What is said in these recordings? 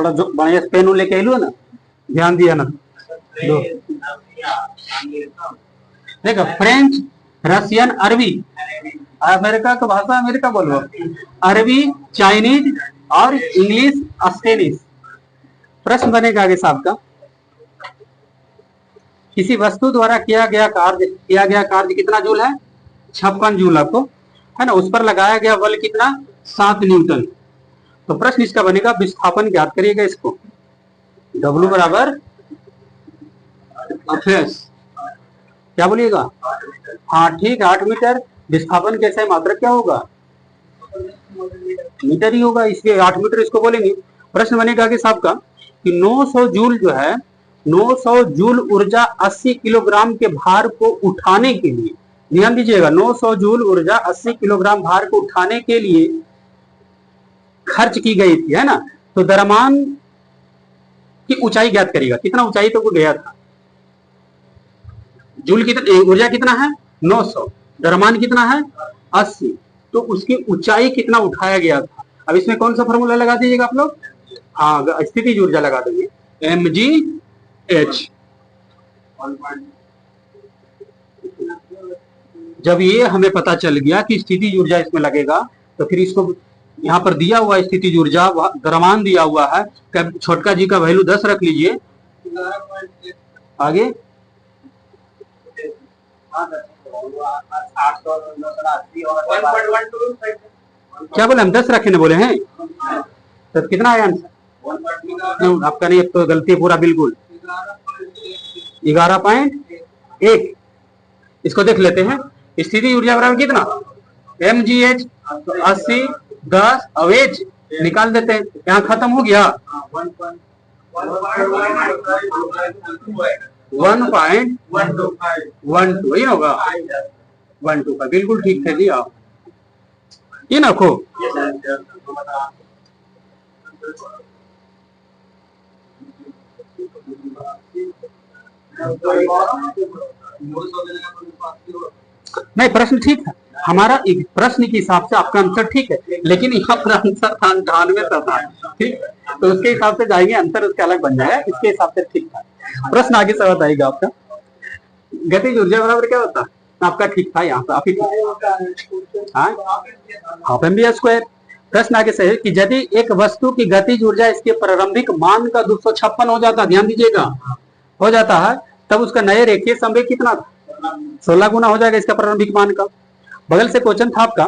थोड़ा जो बढ़िया पेन लेके आइलो ना, ध्यान दिया ना। दो देखो, फ्रेंच, रशियन, अरबी, अमेरिका का भाषा अमेरिका बोलो, अरबी, चाइनीज और इंग्लिश, स्पेनिश। प्रश्न बनेगा आगे साहब का, किसी वस्तु द्वारा किया गया कार्य कितना जूल है? 56 जूल आपको है ना। उस पर लगाया गया बल कितना? 7 न्यूटन। तो प्रश्न इसका बनेगा, विस्थापन ज्ञात करिएगा इसको। W बराबर एफएस, क्या बोलिएगा? हाँ ठीक, 8 मीटर। विस्थापन कैसे मात्रक क्या होगा? मीटर ही होगा, इसलिए 8 मीटर इसको बोलेंगे। प्रश्न बनेगा आगे साहब का कि 900 जूल जो है, 900 जूल ऊर्जा 80 किलोग्राम के भार को उठाने के लिए, ध्यान दीजिएगा, 900 जूल ऊर्जा 80 किलोग्राम भार को उठाने के लिए खर्च की गई थी, है ना। तो द्रव्यमान की ऊंचाई ज्ञात करेगा, कितना ऊंचाई तक वो गया था। जूल कितना, ऊर्जा कितना है? 900, द्रव्यमान कितना है? 80, तो उसकी ऊंचाई कितना उठाया गया था। अब इसमें कौन सा फॉर्मूला लगा दीजिएगा आप लोग? हाँ, स्थितिज ऊर्जा लगा देंगे, mgh। जब ये हमें पता चल गया कि स्थितिज ऊर्जा इसमें लगेगा, तो फिर इसको यहाँ पर दिया हुआ स्थितिज ऊर्जा, द्रव्यमान दिया हुआ है, छोटका जी का वैल्यू 10 रख लीजिए। आगे क्या बोले हम? 10 रखे ना बोले हैं, तो कितना आया आंसर? आपका नहीं, तो गलती है पूरा बिल्कुल। 11.1। इसको देख लेते हैं, स्थिति ऊर्जा बराबर कितना? mgh, 80, 10 अवेज निकाल देते हैं, यहाँ खत्म हो गया। 1.12 ही होगा, 125, बिल्कुल ठीक है जी। आप ये ना खो, नहीं प्रश्न ठीक है हमारा, प्रश्न के हिसाब से आपका आंसर ठीक है, लेकिन यहाँ पर आंसर था 98 था, ठीक, तो उसके हिसाब से जाएंगे, आंसर उसके अलग बन जाएगा, इसके हिसाब से ठीक था। प्रश्न आगे से बताइएगा आपका, गतिज ऊर्जा बराबर क्या होता है? आपका ठीक था, यहाँ पे आप ही हाफ mv²। प्रश्न आगे से है कि यदि एक वस्तु की गतिज ऊर्जा इसके प्रारंभिक मान का 256 हो जाता, ध्यान दीजिएगा, हो जाता है, तब उसका नए रेखीय संवेग कितना था? 16 गुना हो जाएगा इसका प्रारंभिक मान का। बगल से क्वेश्चन था आपका,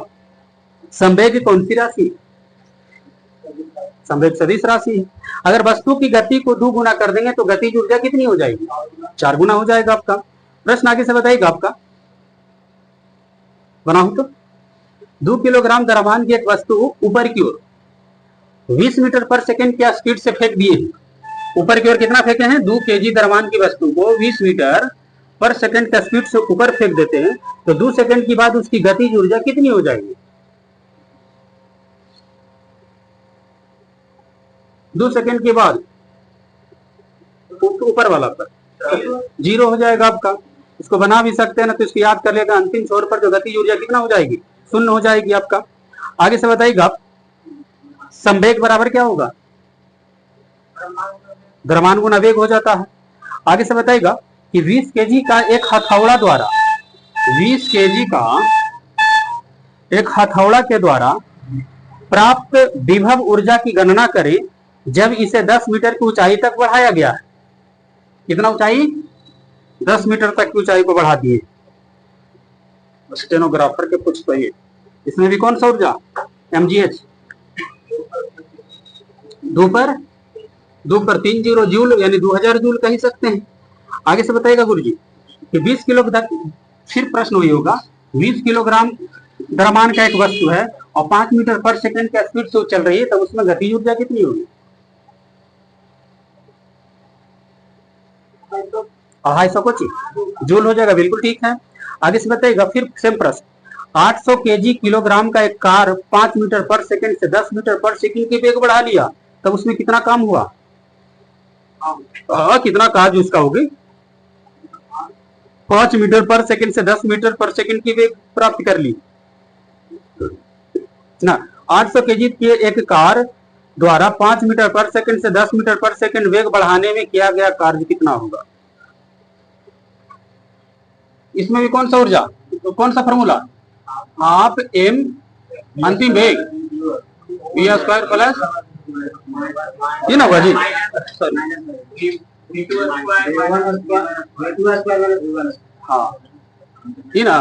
संवेग कौन सी राशि? संवेग सदिश राशि है। अगर वस्तु की गति को 2 गुना कर देंगे तो गतिज ऊर्जा कितनी हो जाएगी? 4 गुना हो जाएगा आपका। प्रश्न आगे से बताइएगा आपका, बनाऊं तो 2 किलोग्राम द्रव्यमान की एक वस्तु ऊपर की ओर 20 मीटर पर सेकंड की स्पीड से फेंक दिए। ऊपर की ओर कितना फेंके हैं? 2 केजी द्रव्यमान की वस्तु को 20 मीटर पर सेकंड की स्पीड से ऊपर फेंक देते हैं, तो 2 सेकंड के बाद उसकी गतिज ऊर्जा कितनी हो जाएगी? 2 सेकंड के बाद ऊपर वाला पर 0 हो जाएगा आपका। इसको बना भी सकते हैं ना, तो इसको याद कर लेगा, अंतिम छोर पर जो गतिज ऊर्जा कितना हो जाएगी? 0 हो जाएगी आपका। आगे से बताइएगा आप, संवेग बराबर क्या होगा? द्रव्यमान गुना वेग हो जाता है। आगे से बताइएगा कि 20 केजी का एक हथौड़ा द्वारा, 20 केजी का एक हथौड़ा के द्वारा प्राप्त विभव ऊर्जा की गणना करें जब इसे 10 मीटर की ऊंचाई तक बढ़ाया गया है। कितना ऊंचाई? 10 मीटर तक की ऊंचाई को बढ़ा दिए। स्टेनोग्राफर के कुछ तो ये, इसमें भी कौन सा ऊर्जा? mgh। 2 पर 30 जूल यानी 2000 जूल कह सकते हैं। आगे से बताइएगा गुरुजी कि 20 किलो, फिर प्रश्न वही होगा, 20 किलोग्राम द्रव्यमान का एक वस्तु है और 5 मीटर पर सेकंड की स्पीड से चल रही है, तब उसमें गतिज ऊर्जा कितनी होगी? 250 जूल हो जाएगा, बिल्कुल ठीक है। आगे से बताइएगा, फिर सेम प्रश्न, 800 केजी किलोग्राम का एक कार 5 मीटर पर सेकंड से 10 मीटर पर सेकंड की वेग बढ़ा लिया, तब उसमें कितना काम हुआ? कितना कार्य उसका होगी? 5 मीटर पर सेकंड से 10 मीटर पर सेकंड की वेग प्राप्त कर ली ना। 800 केजी की एक कार द्वारा 5 मीटर पर सेकंड से 10 मीटर पर सेकंड वेग बढ़ाने में किया गया कार्य कितना होगा? इसमें भी कौन सा ऊर्जा, तो कौन सा फॉर्मूला? हाफ m अंतिम वेग v स्क्वायर प्लस ये ना होगा जी, हाँ ये ना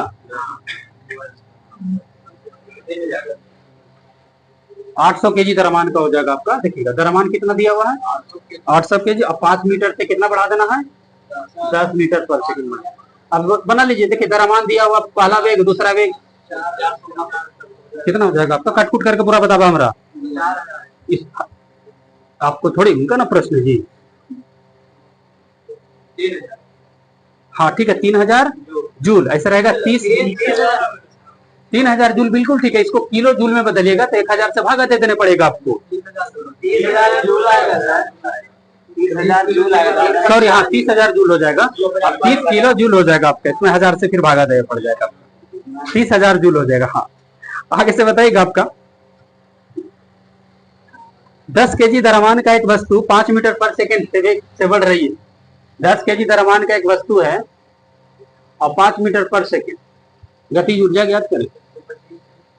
800 केजी द्रव्यमान का हो जाएगा आपका। देखिएगा द्रव्यमान कितना दिया हुआ है 800 केजी। अब 5 मीटर से कितना बढ़ा देना है 10 मीटर पर सेकंड में। अब बना लीजिए, देखिए द्रव्यमान दिया हुआ, पहला वेग दूसरा वेग कितना हो जाएगा आपका, कटकुट करके पूरा बताओ हमारा। आपको थोड़ी उनका ना प्रश्न जी, हाँ ठीक है 3000 जूल ऐसा रहेगा। 3000 जूल बिल्कुल ठीक है। इसको किलो जूल में बदलिएगा तो 1000 से भागा दे देने पड़ेगा आपको। 30,000 जूल आएगा सर, 30,000 जूल आएगा। सॉरी हाँ 30,000 जूल हो जाएगा। 30 किलो जूल हो जाएगा आपका, इसमें 1000 से फिर भागा देना पड़ जाएगा। 30,000 जूल हो जाएगा। हाँ आगे से बताइएगा आपका 10 केजी द्रव्यमान का एक वस्तु 5 मीटर पर सेकंड से बढ़ रही है। 10 केजी द्रव्यमान का एक वस्तु है और 5 मीटर पर सेकंड, गतिज ऊर्जा ज्ञात करें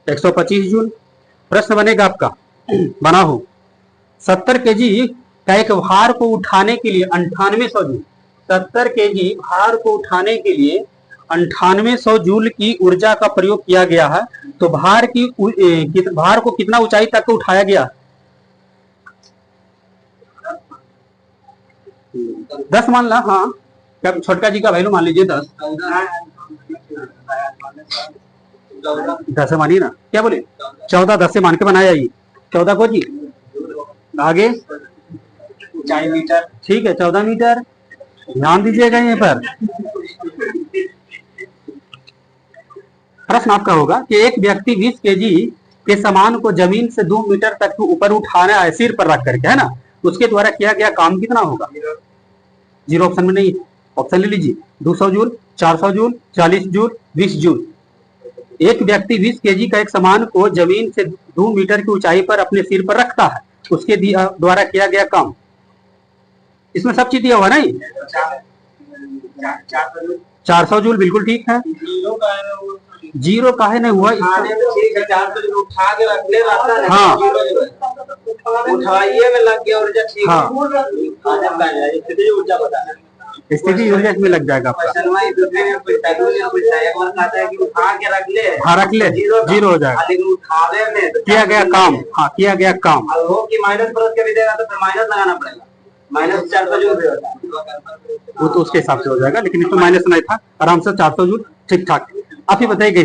125 जूल। प्रश्न बनेगा आपका बना हो 70 केजी का एक भार को उठाने के लिए 9800 जूल, 70 केजी भार को उठाने के लिए 9800 जूल की ऊर्जा का प्रयोग किया गया है। तो भार को कितना ऊंचाई तक उठाया गया? 10 मान ला। हाँ क्या छोटका जी का वैल्यू मान लीजिए 10 10 से मानिए ना, क्या बोले 14 10 से मान के बनाया ये 14 को जी। आगे 4 मीटर, ठीक है 14 मीटर। ध्यान दीजिएगा यहाँ पर प्रश्न आपका होगा कि एक व्यक्ति 20 केजी के सामान को जमीन से 2 मीटर तक ऊपर उठाना है सिर पर रख करके, है ना, उसके द्वारा किया गया काम कितना होगा? 0 ऑप्शन में नहीं, ऑप्शन ले लीजिए 200 जूल, 400 जूल, 40 जूल, 20 जूल। एक व्यक्ति 20 केजी का एक सामान को जमीन से 2 मीटर की ऊंचाई पर अपने सिर पर रखता है, उसके द्वारा किया गया काम। इसमें सब चीज दिया हुआ नहीं। 400 जूल बिल्कुल ठीक है। 0 काहे नहीं हुआ? उठा के रख ले रहता है। हाँ उठाइए में लग गया ऊर्जा, ठीक है। हाँ स्थिति ऊर्जा बता, स्थिति ऊर्जा इसमें लग जाएगा आपका। हाँ रख ले 0 हो जाएगा। लेकिन उठावे में किया गया काम, हाँ किया गया काम। हो कि माइनस प्लस के भी देगा तो फिर माइनस लगाना पड़ेगा। माइनस 400 जूल भी होता है, वो तो उसके हिसाब से हो जाएगा, लेकिन इसमें माइनस नहीं था, आराम से 400 जूल ठीक ठाक। आप ही बताइए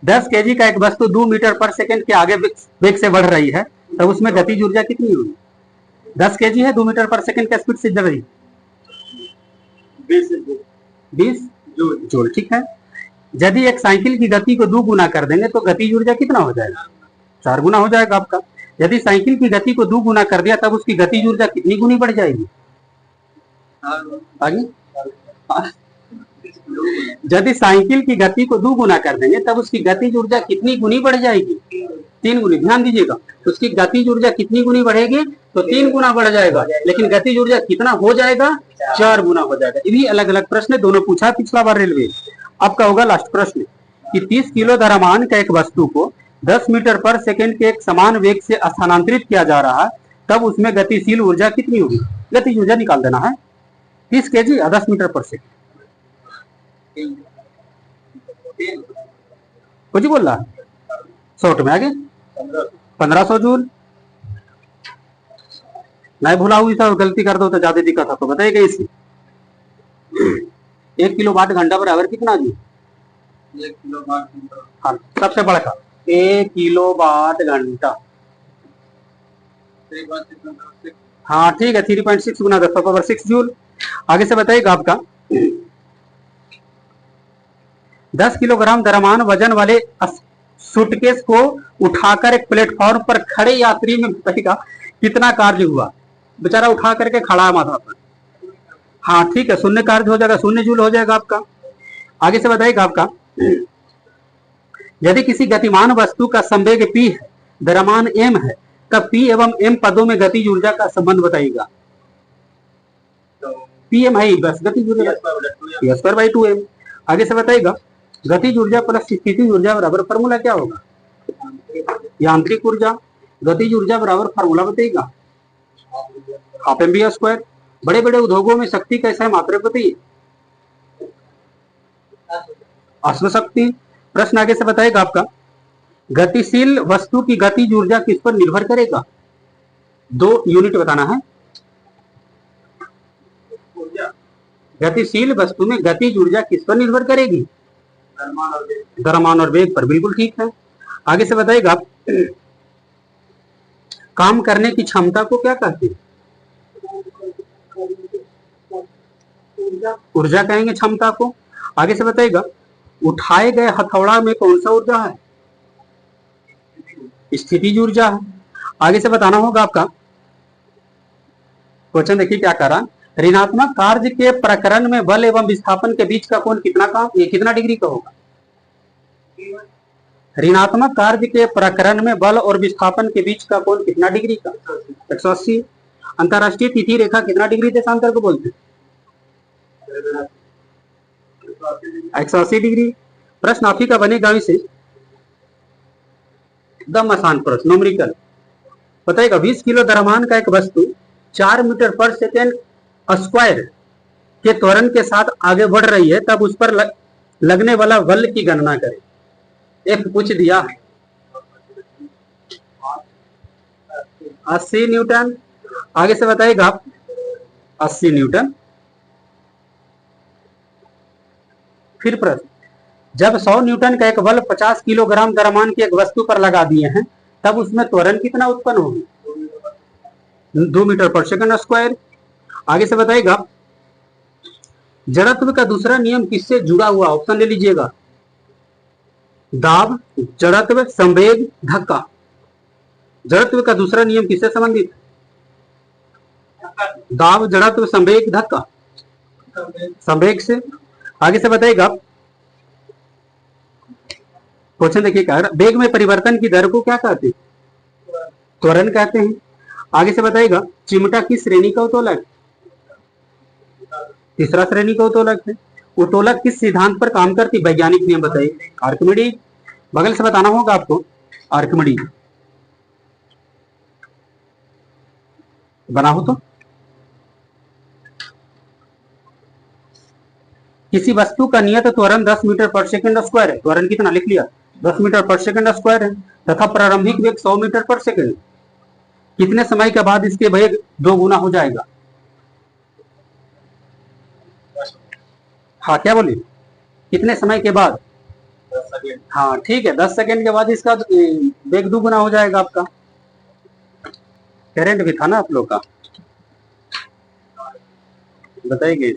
10 केजी का एक वस्तु 2 मीटर पर सेकंड के आगे वेग से बढ़ रही है, तब उसमें गतिज ऊर्जा कितनी होगी? 10 केजी है, 2 मीटर पर सेकंड के स्पीड से चल रही 20 जूल, ठीक है। यदि एक साइकिल की गति को 2 गुना कर देंगे तो गतिज ऊर्जा कितना हो जाएगा? 4 गुना हो जाएगा आपका। यदि साइकिल की गति को 2 गुना कर दिया तब उसकी गतिज ऊर्जा कितनी गुनी बढ़ जाएगी? आगे यदि साइकिल की गति को 2 गुना कर देंगे तब उसकी गतिज ऊर्जा कितनी गुनी बढ़ जाएगी? 3 गुनी। ध्यान दीजिएगा, उसकी गतिज ऊर्जा कितनी गुनी बढ़ेगी? तो 3 गुना बढ़ जाएगा, लेकिन गतिज ऊर्जा कितना हो जाएगा? 4 गुना हो जाएगा। ये भी अलग अलग प्रश्न दोनों पूछा पिछला बार रेलवे। आपका होगा लास्ट प्रश्न कि 30 किलो द्रव्यमान का एक वस्तु को 10 मीटर पर सेकंड के एक समान वेग से स्थानांतरित किया जा रहा है, तब उसमें गतिशील ऊर्जा कितनी होगी? गतिज ऊर्जा निकाल देना है। 30 केजी 10 मीटर पर सेकंड। कुछ ही बोल रहा शॉर्ट में आगे 1500 जूल। नहीं भूला हुई था, गलती कर दो तो ज्यादा दिक्कत है तो बताइएगा। इसी 1 किलो वाट घंटा बराबर कितना जी? 1 किलो वाट। हाँ सबसे बड़ा का 1 किलो वाट घंटा। हाँ ठीक है 3.6 गुना 10⁻6 जूल। आगे से बताइएगा आपका 10 किलोग्राम द्रव्यमान वजन वाले सूटकेस को उठाकर एक प्लेटफॉर्म पर खड़े यात्री में बताइएगा कितना कार्य हुआ? बेचारा उठा करके खड़ा है माथा पर। हाँ ठीक है 0 कार्य हो जाएगा, 0 जूल हो जाएगा आपका। आगे से बताइएगा आपका यदि किसी गतिमान वस्तु का संवेग p है, द्रव्यमान m है, तब P एवं M पदों में गतिज ऊर्जा का संबंध बताइएगा। पी एम है बस गतिज ऊर्जा P स्क्वायर बाई 2m। आगे से बताइएगा गतिज ऊर्जा प्लस स्थितिज ऊर्जा बराबर फॉर्मूला क्या होगा? यांत्रिक ऊर्जा। गतिज ऊर्जा बराबर फॉर्मूला बताइएगा हाफ एम बी स्क्वायर। बड़े बड़े उद्योगों में शक्ति कैसा है मात्रक बताइए? अश्व शक्ति। प्रश्न आगे से बताएगा आपका गतिशील वस्तु की गतिज ऊर्जा किस पर निर्भर करेगा? 2 यूनिट बताना है। गतिशील वस्तु में गतिज ऊर्जा किस पर निर्भर करेगी? द्रव्यमान और वेग पर। बिल्कुल ठीक है। आगे से बताएगा आप काम करने की क्षमता को क्या कहते हैं? ऊर्जा कहेंगे क्षमता को। आगे से बताएगा उठाए गए हथौड़ा में कौन सा ऊर्जा है? स्थितिज ऊर्जा है। आगे से बताना होगा आपका क्वेश्चन देखिए क्या कर रहा है। ऋणात्मक कार्य के प्रकरण में बल एवं विस्थापन के बीच का कोण कितना डिग्री का होगा? ऋणात्मक कार्य के प्रकरण में बल और विस्थापन के बीच का कोण कितना डिग्री का? 180। अंतरराष्ट्रीय तिथि रेखा कितना डिग्री देशांतर को बोलते हैं? 180 डिग्री। प्रश्न आप ही का बनेगा इसे एकदम आसान प्रश्न न्यूमेरिकल बताएगा 20 किलो द्रव्यमान का एक वस्तु 4 मीटर पर सेकेंड स्क्वायर के त्वरण के साथ आगे बढ़ रही है तब उस पर लगने वाला बल की गणना करें। एक पूछ दिया 80 न्यूटन। आगे से बताएगा 80 न्यूटन। फिर प्रश्न जब 100 न्यूटन का एक बल 50 किलोग्राम द्रव्यमान की एक वस्तु पर लगा दिए हैं तब उसमें त्वरण कितना उत्पन्न होगी? 2 मीटर पर सेकंड स्क्वायर। आगे से बताएगा जड़त्व का दूसरा नियम किससे जुड़ा हुआ? ऑप्शन ले लीजिएगा दाब, जड़त्व, संवेग, धक्का। जड़त्व का दूसरा नियम किससे संबंधित? दाब, जड़त्व, संवेग, धक्का। संवेग से। आगे से बताएगा क्वेश्चन देखिए क्या वेग में परिवर्तन की दर को क्या कहते हैं? त्वरण कहते हैं। आगे से बताएगा चिमटा किस श्रेणी का उत्तोलक? तीसरा श्रेणी का उत्तोलक है। उत्तोलक किस सिद्धांत पर काम करती? वैज्ञानिक नियम बताइए। आर्किमिडीज। बगल से बताना होगा आपको आर्किमिडीज बना हो तो किसी वस्तु का नियत त्वरण 10 मीटर पर सेकंड स्क्वायर है। त्वरण कितना लिख लिया? 10 मीटर पर सेकंड स्क्वायर है तथा प्रारंभिक वेग 100 मीटर पर सेकंड। कितने समय के बाद इसके वेग 2 गुना हो जाएगा? हाँ क्या बोलिए? कितने समय के बाद? हाँ ठीक है 10 सेकंड के बाद इसका वेग 2 गुना हो जाएगा आपका। करंट भी था ना आप लोग का बताइए।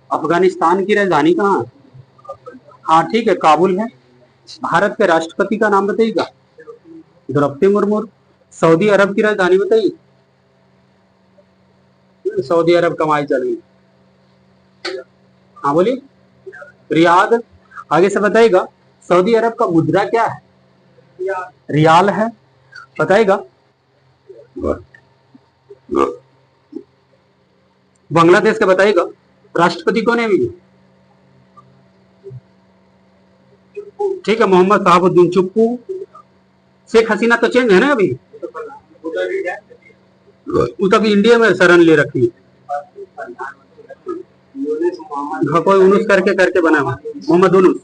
अफगानिस्तान की राजधानी कहाँ है? हाँ ठीक है काबुल है। भारत के राष्ट्रपति का नाम बताइएगा। द्रौपदी मुर्मू। सऊदी अरब की राजधानी बताइए। सऊदी अरब कमाई चल रही। हाँ बोलिए रियाद। आगे से बताइएगा सऊदी अरब का मुद्रा क्या है? रियाल है। बताइएगा बांग्लादेश का बताइएगा राष्ट्रपति कौन है अभी? ठीक है मोहम्मद शहाबुद्दीन चुप्पू। शेख हसीना तो चेंज है ना अभी? वो तो इंडिया में शरण ले रखी है। हाँ कोई उनुस करके करके बना हुआ मोहम्मद उनुस।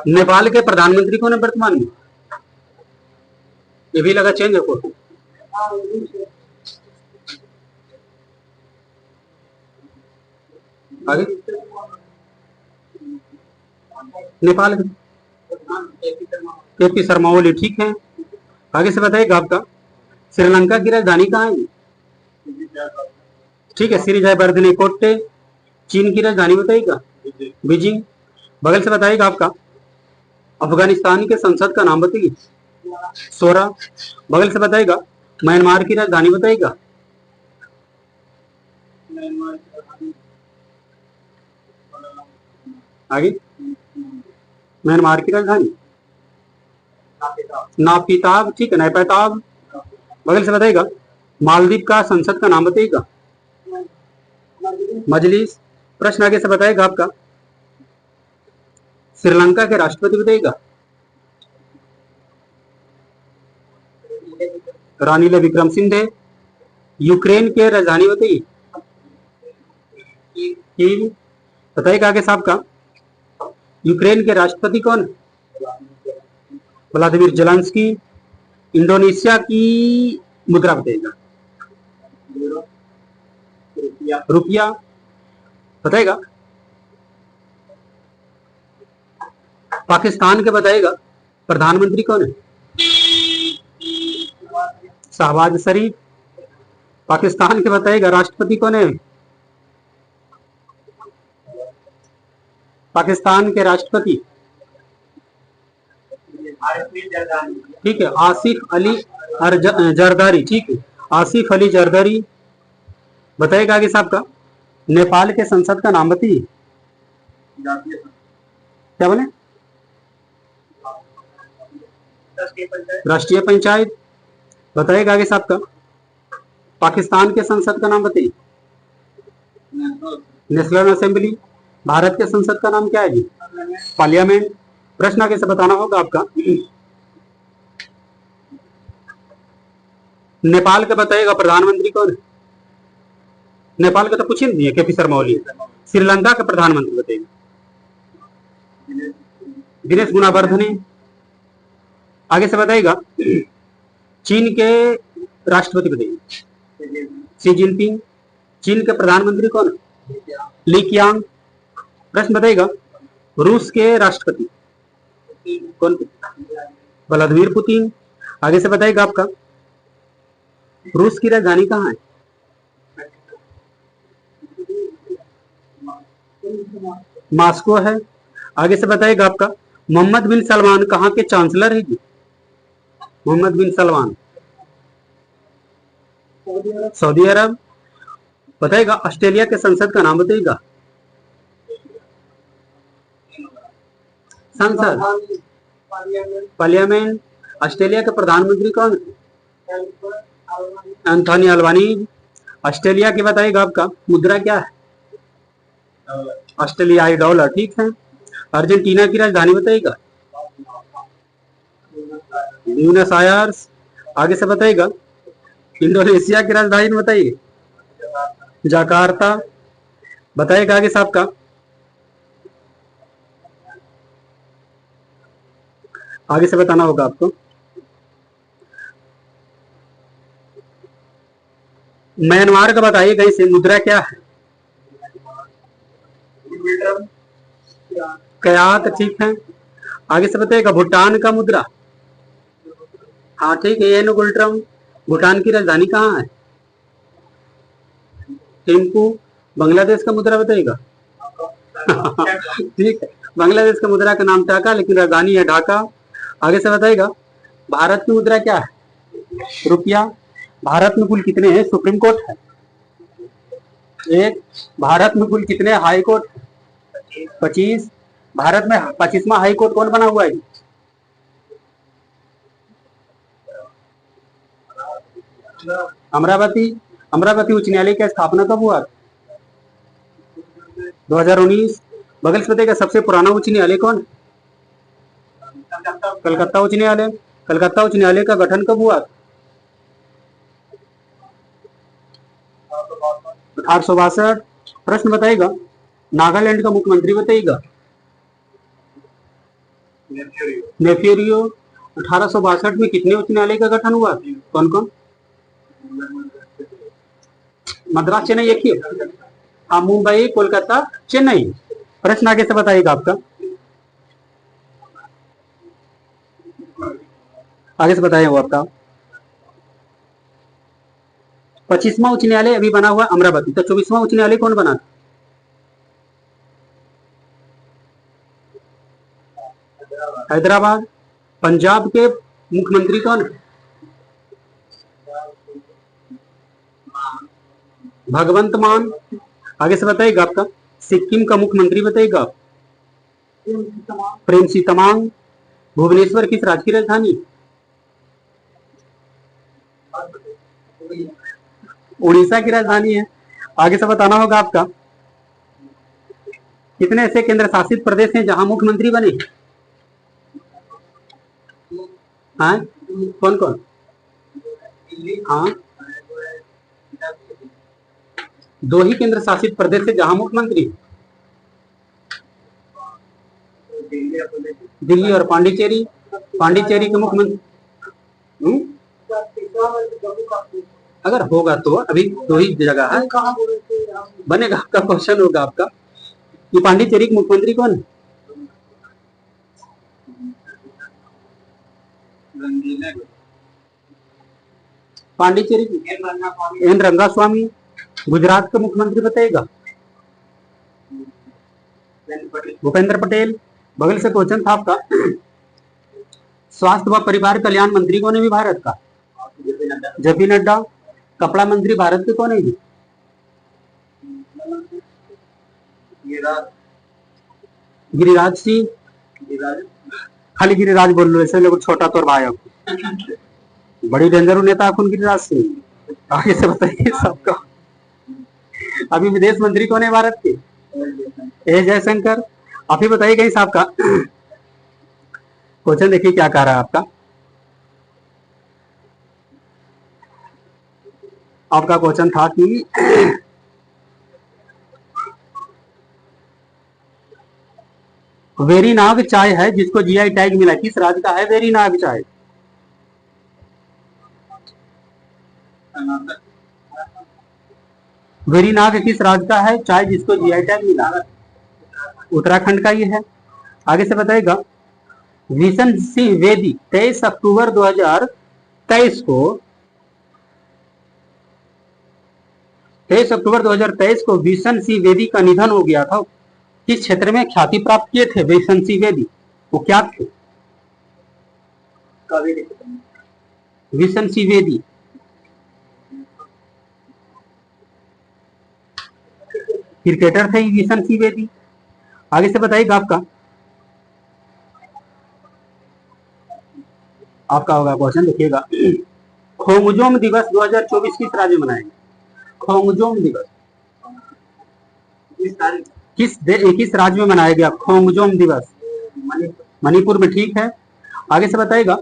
नेपाल के प्रधानमंत्री कौन है वर्तमान में? ये भी लगा चेंज है को। आगे नेपाल के शर्मा ओली ठीक है। आगे से बताइएगा आपका श्रीलंका की राजधानी कहाँ है? ठीक है श्रीजयवर्धने कोट्टे। चीन की राजधानी बताइएगा बीजिंग। बगल से बताइएगा आपका अफगानिस्तान के संसद का नाम बताइए। 16। बगल से बताइएगा म्यांमार की राजधानी बताइएगा। आगे, म्यांमार की राजधानी नापिताब, ठीक है, नैपैताब। बगल से बताइएगा, मालदीव का संसद का नाम बताइएगा, मजलिस। प्रश्न आगे से बताएगा आपका, श्रीलंका के राष्ट्रपति बताइएगा, रानिल विक्रमसिंघे। यूक्रेन के राजधानी बताइए, कीव। बताइएगा आगे साहब का, यूक्रेन के राष्ट्रपति कौन है, व्लादिमीर जेलेंस्की। इंडोनेशिया की मुद्रा बताइएगा, रुपया। बताइएगा, पाकिस्तान के बताइएगा प्रधानमंत्री कौन है, शहबाज शरीफ। पाकिस्तान के बताइएगा राष्ट्रपति कौन है, पाकिस्तान के राष्ट्रपति, ठीक है, आसिफ अली जरदारी, ठीक है, आसिफ अली जरदारी। बताइएगा आगे साहब का, नेपाल के संसद का नाम बताइए, क्या बोले, राष्ट्रीय पंचायत। बताइएगा आगे साहब का, पाकिस्तान के संसद का नाम बताइए, नेशनल असेंबली। भारत के संसद का नाम क्या है जी, पार्लियामेंट। प्रश्न आगे से बताना होगा आपका, नेपाल का बताइएगा प्रधानमंत्री कौन है, नेपाल का तो पूछ ही नहीं है, केपी शर्मा ओली। श्रीलंका का प्रधानमंत्री बताइएगा, दिनेश गुणावर्धने। आगे से बताइएगा, चीन के राष्ट्रपति बताइए, शी जिनपिंग। चीन के प्रधानमंत्री कौन है, ली कियांग। प्रश्न बताइएगा, रूस के राष्ट्रपति कौन, व्लादिमीर पुतिन। आगे से बताइएगा आपका, रूस की राजधानी कहाँ है, मॉस्को है। आगे से बताइएगा आपका, मोहम्मद बिन सलमान कहाँ के चांसलर है जी, मोहम्मद बिन सलमान, सऊदी अरब। बताइएगा, ऑस्ट्रेलिया के संसद का नाम बताइएगा, संसद, पार्लियामेंट। ऑस्ट्रेलिया के प्रधानमंत्री कौन है, एंथोनी अल्बानीज। ऑस्ट्रेलिया की बताइएगा आपका मुद्रा क्या है, ऑस्ट्रेलियाई डॉलर, ठीक है। अर्जेंटीना की राजधानी बताइएगा, ब्यूनस आयर्स। आगे से बताइएगा, इंडोनेशिया की राजधानी बताइए, जकार्ता। बताइएगा आगे साहब का, आगे से बताना होगा आपको, म्यांमार का बताइएगा, इसे मुद्रा क्या है, कयात, ठीक है। आगे से बताइएगा, भूटान का मुद्रा, हाँ ठीक है, ये गुल्ट्रम। भूटान की राजधानी कहाँ है, थिम्पू। बांग्लादेश का मुद्रा बताइएगा ठीक है, बांग्लादेश का मुद्रा का नाम टाका, लेकिन राजधानी है ढाका। आगे से बताइएगा, भारत की मुद्रा क्या है, रुपया। भारत में कुल कितने हैं सुप्रीम कोर्ट है, एक। भारत में कुल कितने हाई कोर्ट है, 25। भारत में 25वां हाई कोर्ट कौन बना हुआ है, अमरावती। अमरावती उच्च न्यायालय की स्थापना कब हुआ, 2019। बगल से बताइएगा, सबसे पुराना उच्च न्यायालय कौन, कलकत्ता उच्च न्यायालय। कलकत्ता उच्च न्यायालय का गठन कब हुआ, 1862। प्रश्न बताइएगा, नागालैंड का मुख्यमंत्री बताइएगा, नेफ्यूरियो। 1862 में कितने उच्च न्यायालय का गठन हुआ, कौन कौन, मद्रास, चेन्नई, एक ही। हाँ, मुंबई, कोलकाता, चेन्नई। प्रश्न आगे से बताइएगा आपका, आगे से बताइए वो आपका, 25वां उच्च न्यायालय अभी बना हुआ अमरावती, तो 24वां उच्च न्यायालय कौन बना, हैदराबाद। पंजाब के मुख्यमंत्री कौन है, भगवंत मान। आगे से बताइएगा आपका, सिक्किम का मुख्यमंत्री बताइएगा, प्रेम सी तमांग। भुवनेश्वर किस राज्य की राजधानी? उड़ीसा की राजधानी है। आगे से बताना होगा आपका, कितने ऐसे केंद्र शासित प्रदेश हैं जहां मुख्यमंत्री बने? हाँ, कौन कौन? हाँ, दो ही केंद्र शासित प्रदेश है जहां मुख्यमंत्री, दिल्ली और पांडिचेरी। पांडिचेरी के मुख्यमंत्री अगर होगा तो अभी दो ही जगह है, बनेगा। आपका क्वेश्चन होगा आपका कि पांडिचेरी के मुख्यमंत्री कौन है? पांडिचेरी एन रंगास्वामी। गुजरात का मुख्यमंत्री बताइएगा। भूपेंद्र पटेल। बगल से क्वेश्चन था आपका, स्वास्थ्य व परिवार कल्याण मंत्री कौन है भी भारत का? जेपी नड्डा। कपड़ा मंत्री भारत के कौन है जी? गिरिराज सिंह। खाली गिरिराज बोल लो, ऐसे लोग छोटा तौर भाई आपको, बड़ी डेंजर नेता आपको गिरिराज सिंह। आगे से बताइए सबका। अभी विदेश मंत्री कौन है भारत के? ए जयशंकर। आप ही बताइए कहीं साहब का क्वेश्चन, देखिए क्या कह रहा है आपका। आपका क्वेश्चन था कि वेरीनाग चाय है जिसको जीआई टैग मिला, किस राज्य का है वेरीनाग चाय? वेरीनाग किस राज्य का है चाय जिसको जीआई टैग मिला? उत्तराखंड का ये है। आगे से बताइएगा, विशन सिंह वेदी 23 अक्टूबर 2023 को 23 अक्टूबर 2023 को विशन सिंह वेदी का निधन हो गया था। किस क्षेत्र में ख्याति प्राप्त किए थे विशन सिंह वेदी? वो क्या थे? विशन सिंह वेदी क्रिकेटर थे विशन सिंह वेदी। आगे से बताइएगा आपका होगा क्वेश्चन, देखिएगा। खोंगजोम दिवस 2024 किस राज्य में मनाएंगे? खोंगजोम दिवस किस राज्य में मनाया गया खोंगजोम दिवस? मणिपुर में, ठीक है। आगे से बताइएगा,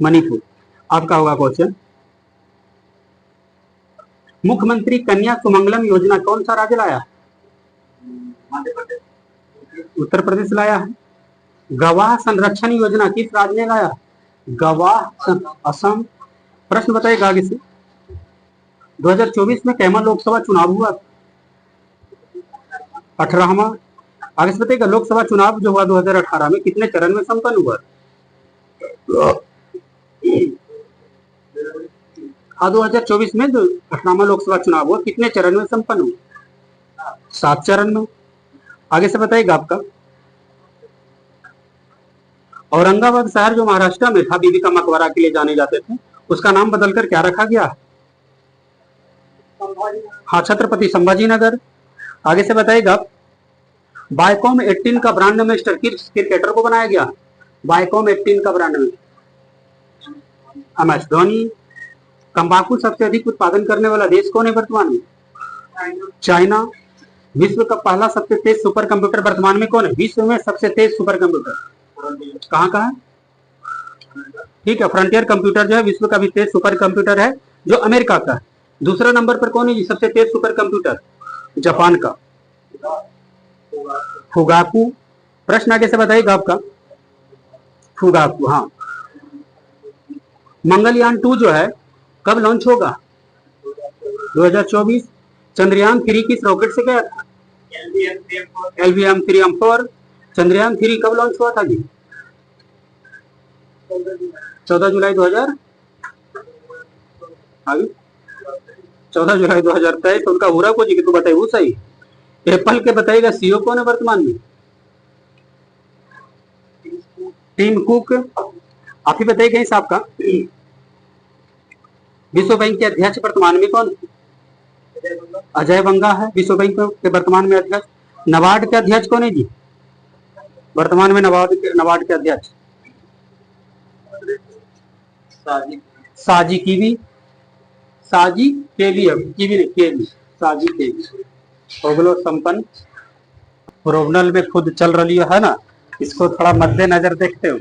मणिपुर। आपका होगा क्वेश्चन, मुख्यमंत्री कन्या सुमंगलम योजना कौन सा राज्य लाया? उत्तर प्रदेश लाया है। गवाह संरक्षण योजना किस राज्य ने लाया? गवाह असम। प्रश्न बताइएगा आगे से, 2024 में कैमा लोकसभा चुनाव हुआ? 18वां। आगे से बताइएगा, लोकसभा चुनाव जो हुआ 2018 में कितने चरण में संपन्न हुआ? हाँ, 2024 में जो 18वां लोकसभा चुनाव हुआ कितने चरण में संपन्न हुआ? 7 चरण में। आगे से बताइएगा आपका, औरंगाबाद शहर जो महाराष्ट्र में था बीबी का मकबरा के लिए जाने जाते थे, उसका नाम बदलकर क्या रखा गया? हाँ, छत्रपति संभाजी नगर। आगे से बताइएगा, बायकॉम 18 का ब्रांड एम्बेसडर किस क्रिकेटर को बनाया गया? बायकॉम 18 का ब्रांड एम्बेसडर धोनी। तंबाकू सबसे अधिक उत्पादन करने वाला देश कौन है वर्तमान में? चाइना। विश्व का पहला सबसे तेज सुपर कंप्यूटर वर्तमान में कौन है? विश्व में सबसे तेज सुपर कंप्यूटर कहाँ का है? ठीक है, फ्रंटियर कंप्यूटर जो है विश्व का भी तेज सुपर कंप्यूटर है, जो अमेरिका का है। दूसरा नंबर पर कौन है जी सबसे तेज सुपर कंप्यूटर? जापान का फुगाकू। प्रश्न आगे से बताइएगा आपका, फुगाकू। हाँ, मंगलयान 2 जो है कब लॉन्च होगा? 2024। चंद्रयान 3 किस रॉकेट से गया था? LVM-3M4। चंद्रयान 3 कब लॉन्च हुआ था जी? 14 जुलाई 2023। उनका पूरा को जी तो बताइए वो सही। एप्पल के बताइएगा सीईओ कौन है वर्तमान में? Tim Cook. आप ही बताइएगा इस आपका, विश्व बैंक के अध्यक्ष वर्तमान में कौन? अजय बंगा है विश्व बैंक के वर्तमान में अध्यक्ष। नबार्ड के अध्यक्ष कौन है जी? वर्तमान में नबार्ड के अध्यक्ष साजी कीवी, साजी केवी, कीवी नहीं केवी, साजी केवी होगलो संपन्न प्रोबनल में खुद चल रही है ना, इसको थोड़ा मद्देनजर देखते हो।